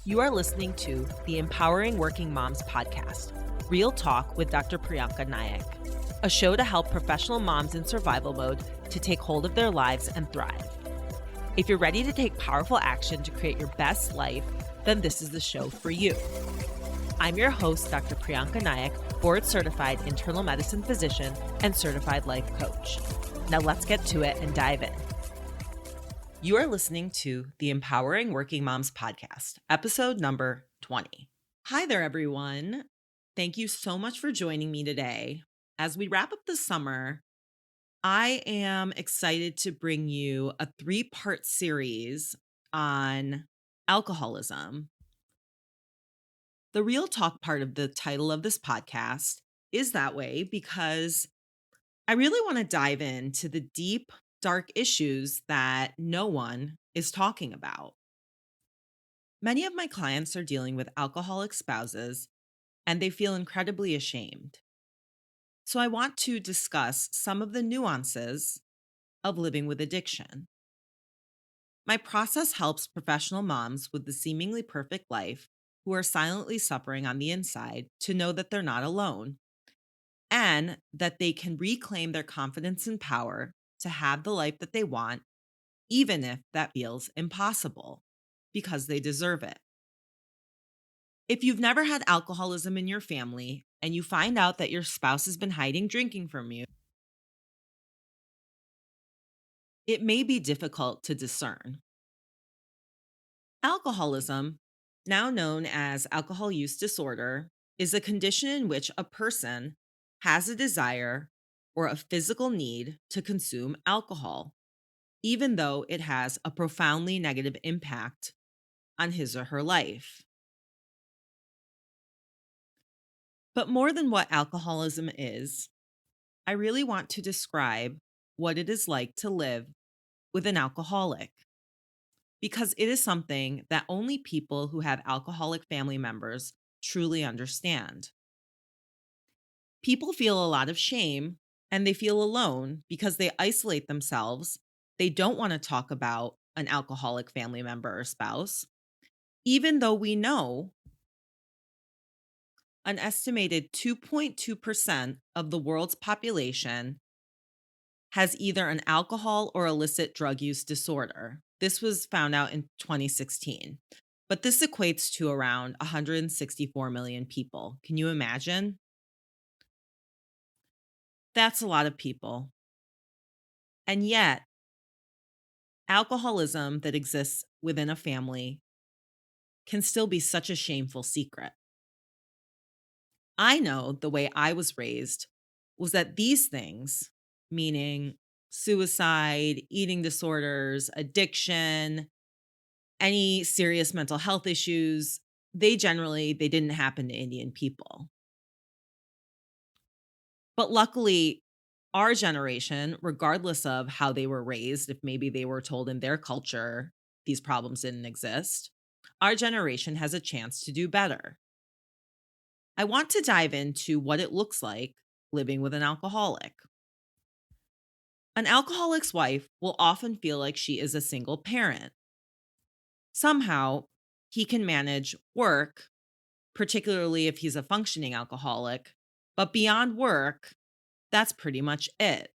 You are listening to the Empowering Working Moms podcast, Real Talk with Dr. Prianca Nayak, a show to help professional moms in survival mode to take hold of their lives and thrive. If you're ready to take powerful action to create your best life, then this is the show for you. I'm your host, Dr. Prianca Nayak, board-certified internal medicine physician and certified life coach. Now let's get to it and dive in. You are listening to the Empowering Working Moms podcast, episode number 20. Hi there, everyone. Thank you so much for joining me today. As we wrap up the summer, I am excited to bring you a 3-part series on alcoholism. The real talk part of the title of this podcast is that way because I really want to dive into the deep, dark issues that no one is talking about. Many of my clients are dealing with alcoholic spouses, and they feel incredibly ashamed. So I want to discuss some of the nuances of living with addiction. My process helps professional moms with the seemingly perfect life who are silently suffering on the inside to know that they're not alone and that they can reclaim their confidence and power to have the life that they want, even if that feels impossible, because they deserve it. If you've never had alcoholism in your family and you find out that your spouse has been hiding drinking from you, it may be difficult to discern. Alcoholism, now known as alcohol use disorder, is a condition in which a person has a desire or a physical need to consume alcohol, even though it has a profoundly negative impact on his or her life. But more than what alcoholism is, I really want to describe what it is like to live with an alcoholic, because it is something that only people who have alcoholic family members truly understand. People feel a lot of shame and they feel alone because they isolate themselves. They don't want to talk about an alcoholic family member or spouse, even though we know an estimated 2.2% of the world's population has either an alcohol or illicit drug use disorder. This was found out in 2016, but this equates to around 164 million people. Can you imagine? That's a lot of people. And yet, alcoholism that exists within a family can still be such a shameful secret. I know the way I was raised was that these things, meaning suicide, eating disorders, addiction, any serious mental health issues, they didn't happen to Indian people. But luckily, our generation, regardless of how they were raised, if maybe they were told in their culture these problems didn't exist, our generation has a chance to do better. I want to dive into what it looks like living with an alcoholic. An alcoholic's wife will often feel like she is a single parent. Somehow, he can manage work, particularly if he's a functioning alcoholic, but beyond work, that's pretty much it.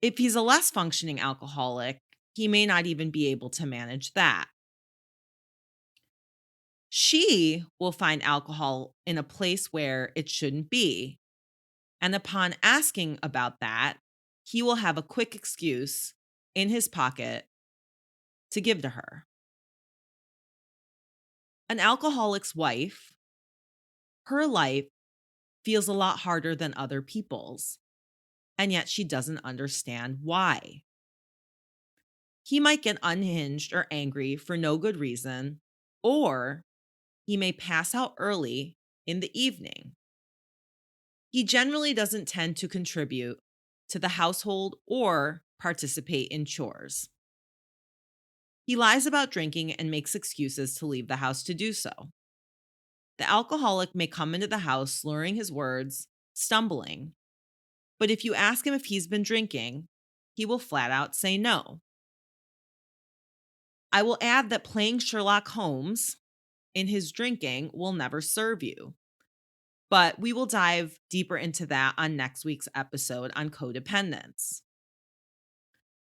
If he's a less functioning alcoholic, he may not even be able to manage that. She will find alcohol in a place where it shouldn't be. And upon asking about that, he will have a quick excuse in his pocket to give to her. An alcoholic's wife, her life feels a lot harder than other people's, and yet she doesn't understand why. He might get unhinged or angry for no good reason, or he may pass out early in the evening. He generally doesn't tend to contribute to the household or participate in chores. He lies about drinking and makes excuses to leave the house to do so. The alcoholic may come into the house slurring his words, stumbling, but if you ask him if he's been drinking, he will flat out say no. I will add that playing Sherlock Holmes in his drinking will never serve you. But we will dive deeper into that on next week's episode on codependence.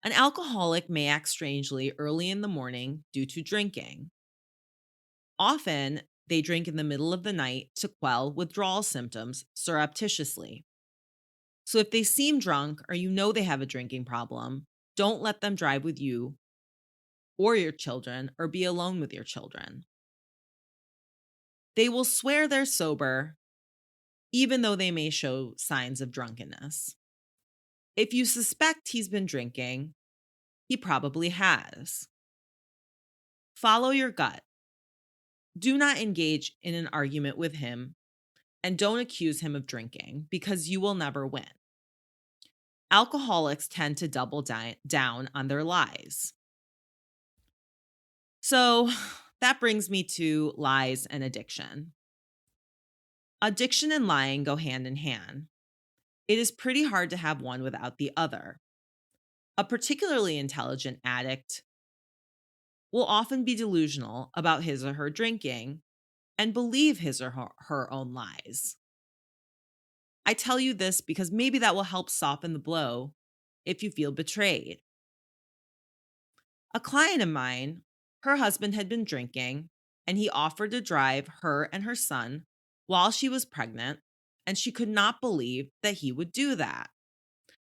An alcoholic may act strangely early in the morning due to drinking. Often, they drink in the middle of the night to quell withdrawal symptoms surreptitiously. So if they seem drunk or you know they have a drinking problem, don't let them drive with you or your children or be alone with your children. They will swear they're sober, even though they may show signs of drunkenness. If you suspect he's been drinking, he probably has. Follow your gut. Do not engage in an argument with him and don't accuse him of drinking because you will never win. Alcoholics tend to double down on their lies. So that brings me to lies and addiction. Addiction and lying go hand in hand. It is pretty hard to have one without the other. A particularly intelligent addict will often be delusional about his or her drinking and believe his or her own lies. I tell you this because maybe that will help soften the blow if you feel betrayed. A client of mine, her husband had been drinking, and he offered to drive her and her son while she was pregnant, and she could not believe that he would do that.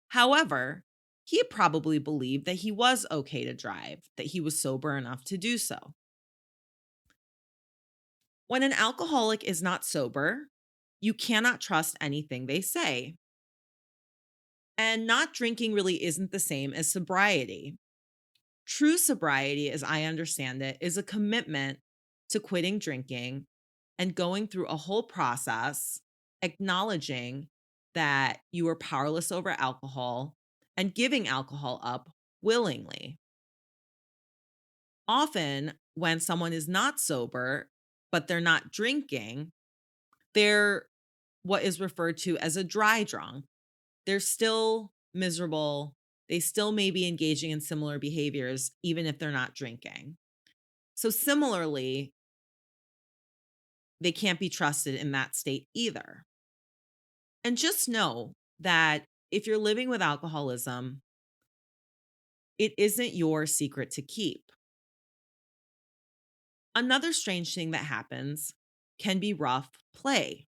However, he probably believed that he was okay to drive, that he was sober enough to do so. When an alcoholic is not sober, you cannot trust anything they say. And not drinking really isn't the same as sobriety. True sobriety, as I understand it, is a commitment to quitting drinking and going through a whole process, acknowledging that you are powerless over alcohol and giving alcohol up willingly. Often, when someone is not sober, but they're not drinking, they're what is referred to as a dry drunk. They're still miserable. They still may be engaging in similar behaviors, even if they're not drinking. So, similarly, they can't be trusted in that state either. And just know that if you're living with alcoholism, it isn't your secret to keep. Another strange thing that happens can be rough play.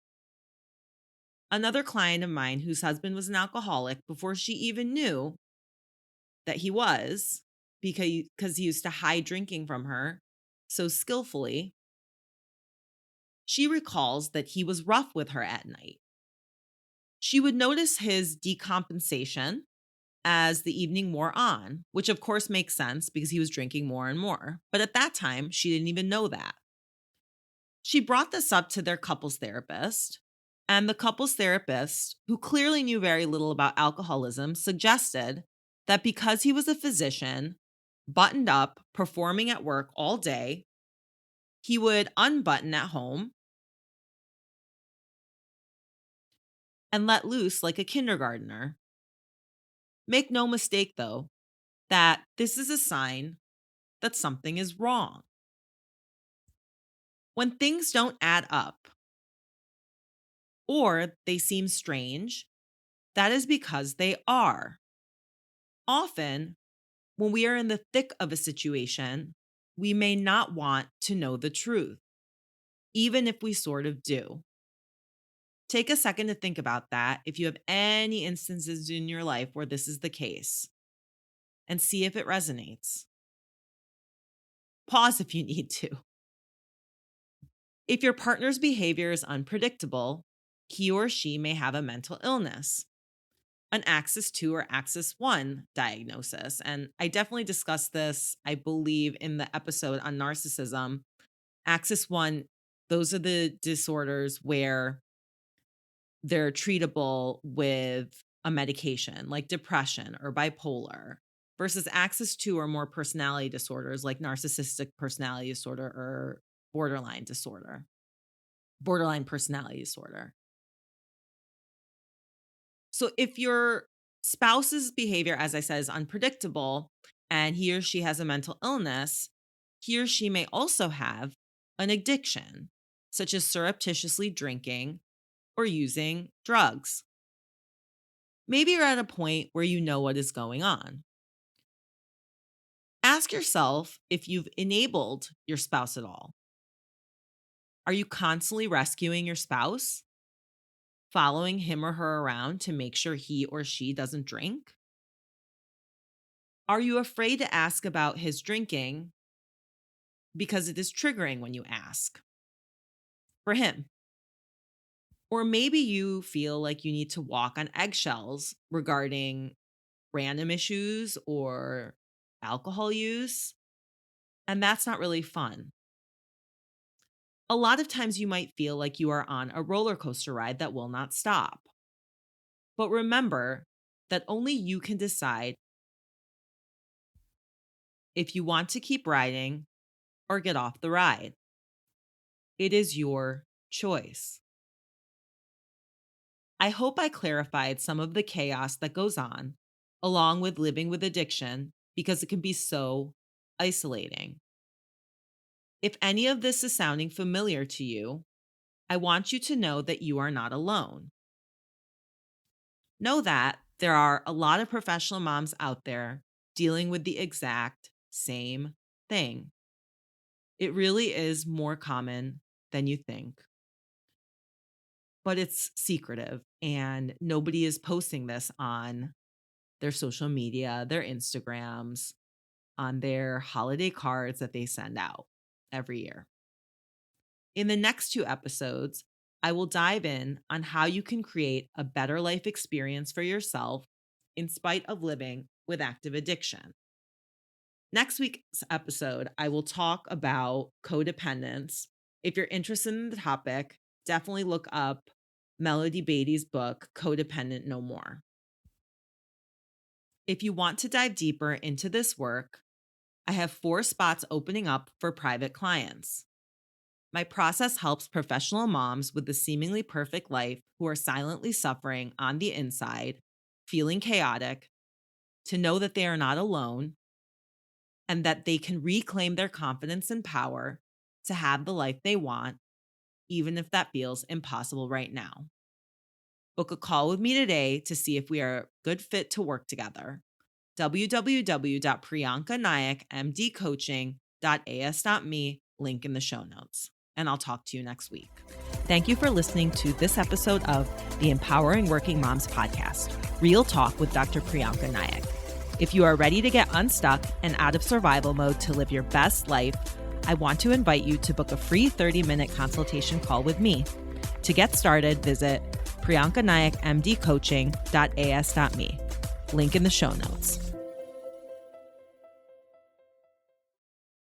Another client of mine whose husband was an alcoholic before she even knew that he was, because he used to hide drinking from her so skillfully, she recalls that he was rough with her at night. She would notice his decompensation as the evening wore on, which of course makes sense because he was drinking more and more. But at that time, she didn't even know that. She brought this up to their couples therapist, and the couples therapist, who clearly knew very little about alcoholism, suggested that because he was a physician, buttoned up, performing at work all day, he would unbutton at home and let loose like a kindergartner. Make no mistake, though, that this is a sign that something is wrong. When things don't add up or they seem strange, that is because they are. Often, when we are in the thick of a situation, we may not want to know the truth, even if we sort of do. Take a second to think about that if you have any instances in your life where this is the case, and see if it resonates. Pause if you need to. If your partner's behavior is unpredictable, he or she may have a mental illness, an Axis 2 or Axis 1 diagnosis. And I definitely discussed this, I believe, in the episode on narcissism. Axis 1, those are the disorders where they're treatable with a medication like depression or bipolar, versus Axis 2 are more personality disorders like narcissistic personality disorder or borderline personality disorder. So if your spouse's behavior, as I said, is unpredictable and he or she has a mental illness, He or she may also have an addiction, such as surreptitiously drinking or using drugs. Maybe you're at a point where you know what is going on. Ask yourself if you've enabled your spouse at all. Are you constantly rescuing your spouse? Following him or her around to make sure he or she doesn't drink? Are you afraid to ask about his drinking because it is triggering when you ask for him? Or maybe you feel like you need to walk on eggshells regarding random issues or alcohol use, and that's not really fun. A lot of times you might feel like you are on a roller coaster ride that will not stop. But remember that only you can decide if you want to keep riding or get off the ride. It is your choice. I hope I clarified some of the chaos that goes on along with living with addiction because it can be so isolating. If any of this is sounding familiar to you, I want you to know that you are not alone. Know that there are a lot of professional moms out there dealing with the exact same thing. It really is more common than you think. But it's secretive and nobody is posting this on their social media, their Instagrams, on their holiday cards that they send out every year. In the next 2 episodes, I will dive in on how you can create a better life experience for yourself in spite of living with active addiction. Next week's episode, I will talk about codependence. If you're interested in the topic, definitely look up Melody Beatty's book, Codependent No More. If you want to dive deeper into this work, I have 4 spots opening up for private clients. My process helps professional moms with the seemingly perfect life who are silently suffering on the inside, feeling chaotic, to know that they are not alone and that they can reclaim their confidence and power to have the life they want, even if that feels impossible right now. Book a call with me today to see if we are a good fit to work together. www.priancanayakmdcoaching.as.me, link in the show notes. And I'll talk to you next week. Thank you for listening to this episode of the Empowering Working Moms podcast, Real Talk with Dr. Prianca Nayak. If you are ready to get unstuck and out of survival mode to live your best life, I want to invite you to book a free 30-minute consultation call with me. To get started, visit priancanayakmdcoaching.as.me. Link in the show notes.